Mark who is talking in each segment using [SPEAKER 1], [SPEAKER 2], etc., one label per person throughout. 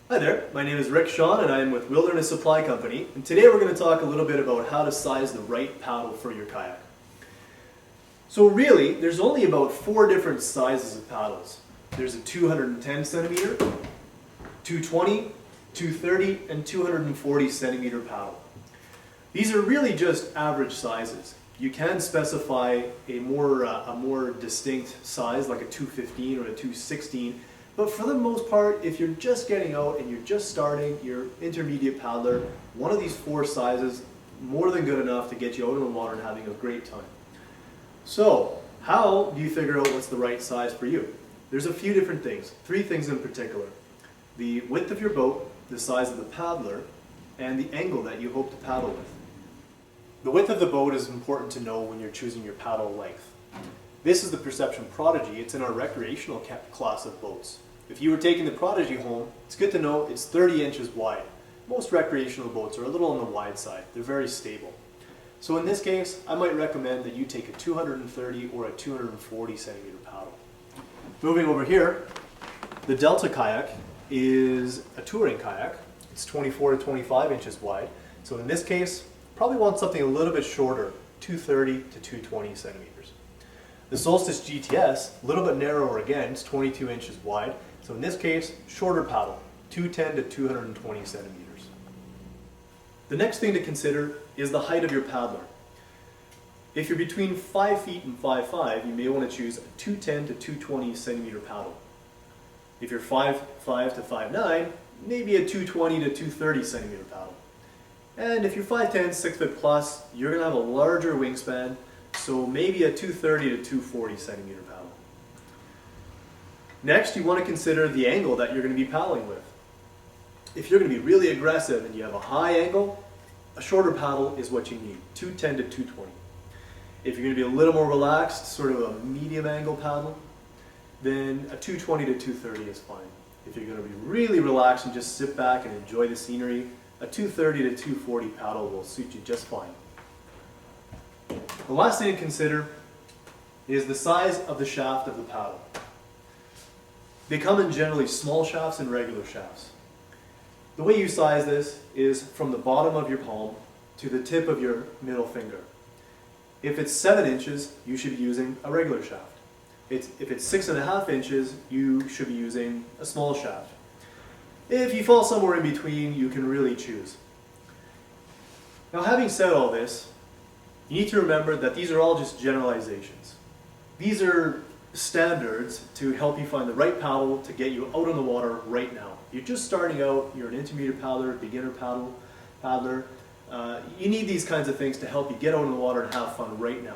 [SPEAKER 1] Hi there, my name is Rick Shawn and I am with Wilderness Supply Company, and today we're going to talk a little bit about how to size the right paddle for your kayak. So really, there's only about 4 different sizes of paddles. There's a 210 centimeter, 220, 230, and 240 centimeter paddle. These are really just average sizes. You can specify a more distinct size like a 215 or a 216. But for the most part, if you're just getting out and you're just starting your intermediate paddler, one of these 4 sizes more than good enough to get you out in the water and having a great time. So, how do you figure out what's the right size for you? There's a few different things, 3 things in particular. The width of your boat, the size of the paddler, and the angle that you hope to paddle with. The width of the boat is important to know when you're choosing your paddle length. This is the Perception Prodigy. It's in our recreational class of boats. If you were taking the Prodigy home, it's good to know it's 30 inches wide. Most recreational boats are a little on the wide side. They're very stable. So in this case, I might recommend that you take a 230 or a 240 centimeter paddle. Moving over here, the Delta kayak is a touring kayak. It's 24 to 25 inches wide. So in this case, probably want something a little bit shorter, 230 to 220 centimeters. The Solstice GTS, a little bit narrower again, it's 22 inches wide. So in this case, shorter paddle, 210 to 220 centimeters. The next thing to consider is the height of your paddler. If you're between 5 feet and 5'5", you may want to choose a 210 to 220 centimeter paddle. If you're 5'5" to 5'9", maybe a 220 to 230 centimeter paddle. And if you're 5'10", 6 foot plus, you're going to have a larger wingspan, so maybe a 230 to 240 centimeter paddle. Next, you want to consider the angle that you're going to be paddling with. If you're going to be really aggressive and you have a high angle, a shorter paddle is what you need, 210 to 220. If you're going to be a little more relaxed, sort of a medium angle paddle, then a 220 to 230 is fine. If you're going to be really relaxed and just sit back and enjoy the scenery, a 230 to 240 paddle will suit you just fine. The last thing to consider is the size of the shaft of the paddle. They come in generally small shafts and regular shafts. The way you size this is from the bottom of your palm to the tip of your middle finger. If it's 7 inches, you should be using a regular shaft. If it's 6.5 inches, you should be using a small shaft. If you fall somewhere in between, you can really choose. Now, having said all this, you need to remember that these are all just generalizations. These are standards to help you find the right paddle to get you out on the water right now. You're just starting out, you're an intermediate paddler, beginner paddler. You need these kinds of things to help you get out on the water and have fun right now.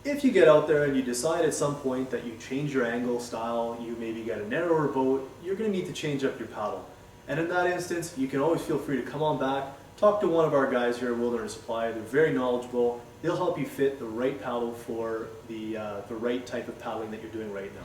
[SPEAKER 1] If you get out there and you decide at some point that you change your angle style, you maybe get a narrower boat, you're going to need to change up your paddle. And in that instance, you can always feel free to come on back, talk to one of our guys here at Wilderness Supply. They're very knowledgeable. They'll help you fit the right paddle for the right type of paddling that you're doing right now.